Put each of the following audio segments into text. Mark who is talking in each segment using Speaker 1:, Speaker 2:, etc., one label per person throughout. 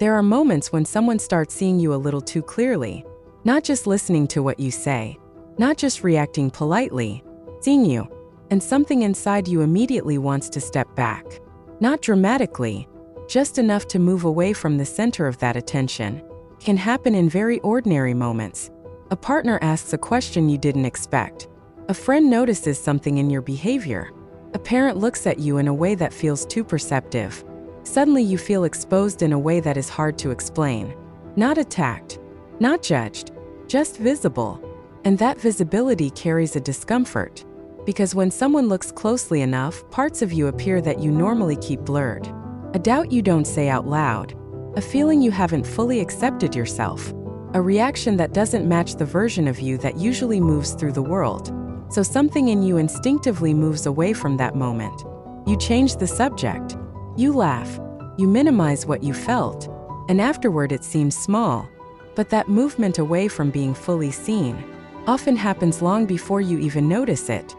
Speaker 1: There are moments when someone starts seeing you a little too clearly, not just listening to what you say, not just reacting politely, seeing you, and something inside you immediately wants to step back. Not dramatically, just enough to move away from the center of that attention. Can happen in very ordinary moments. A partner asks a question you didn't expect. A friend notices something in your behavior. A parent looks at you in a way that feels too perceptive. Suddenly you feel exposed in a way that is hard to explain. Not attacked, not judged, just visible. And that visibility carries a discomfort. Because when someone looks closely enough, parts of you appear that you normally keep blurred. A doubt you don't say out loud. A feeling you haven't fully accepted yourself. A reaction that doesn't match the version of you that usually moves through the world. So something in you instinctively moves away from that moment. You change the subject. You laugh. You minimize what you felt. And afterward it seems small. But that movement away from being fully seen often happens long before you even notice it.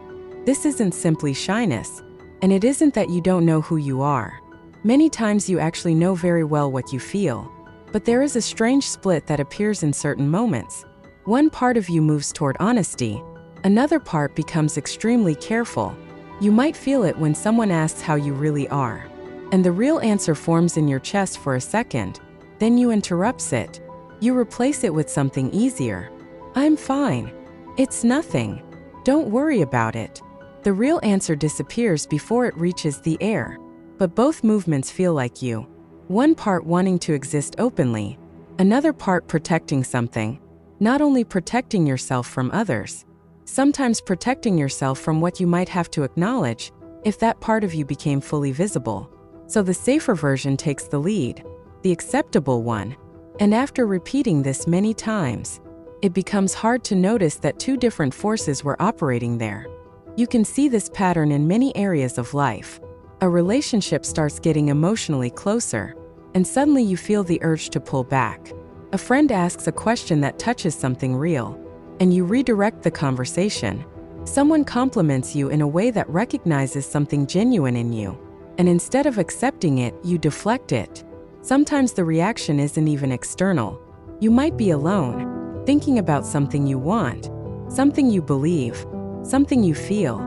Speaker 1: This isn't simply shyness. And it isn't that you don't know who you are. Many times you actually know very well what you feel. But there is a strange split that appears in certain moments. One part of you moves toward honesty. Another part becomes extremely careful. You might feel it when someone asks how you really are. And the real answer forms in your chest for a second. Then you interrupt it. You replace it with something easier. I'm fine. It's nothing. Don't worry about it. The real answer disappears before it reaches the air. But both movements feel like you. One part wanting to exist openly. Another part protecting something. Not only protecting yourself from others. Sometimes protecting yourself from what you might have to acknowledge if that part of you became fully visible. So the safer version takes the lead, the acceptable one. And after repeating this many times, it becomes hard to notice that two different forces were operating there. You can see this pattern in many areas of life. A relationship starts getting emotionally closer, and suddenly you feel the urge to pull back. A friend asks a question that touches something real, and you redirect the conversation. Someone compliments you in a way that recognizes something genuine in you, and instead of accepting it, you deflect it. Sometimes the reaction isn't even external. You might be alone, thinking about something you want, something you believe, something you feel.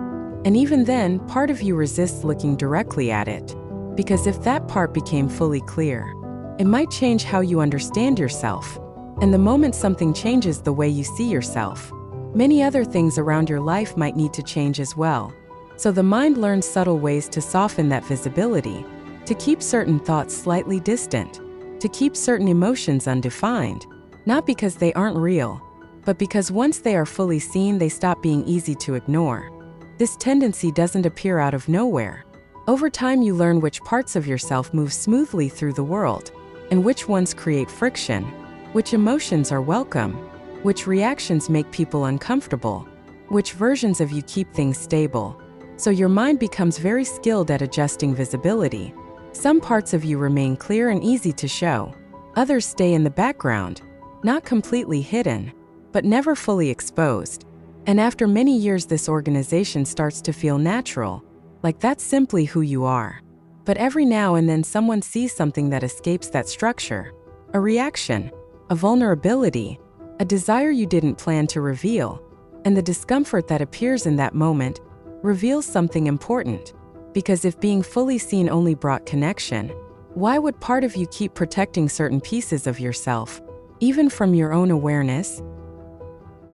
Speaker 1: And even then, part of you resists looking directly at it. Because if that part became fully clear, it might change how you understand yourself. And the moment something changes the way you see yourself, many other things around your life might need to change as well. So the mind learns subtle ways to soften that visibility, to keep certain thoughts slightly distant, to keep certain emotions undefined, not because they aren't real, but because once they are fully seen, they stop being easy to ignore. This tendency doesn't appear out of nowhere. Over time, you learn which parts of yourself move smoothly through the world, and which ones create friction, which emotions are welcome, which reactions make people uncomfortable, which versions of you keep things stable. So your mind becomes very skilled at adjusting visibility. Some parts of you remain clear and easy to show. Others stay in the background, not completely hidden, but never fully exposed. And after many years, this organization starts to feel natural, like that's simply who you are. But every now and then someone sees something that escapes that structure. A reaction, a vulnerability, a desire you didn't plan to reveal. And the discomfort that appears in that moment reveals something important. Because if being fully seen only brought connection, why would part of you keep protecting certain pieces of yourself, even from your own awareness?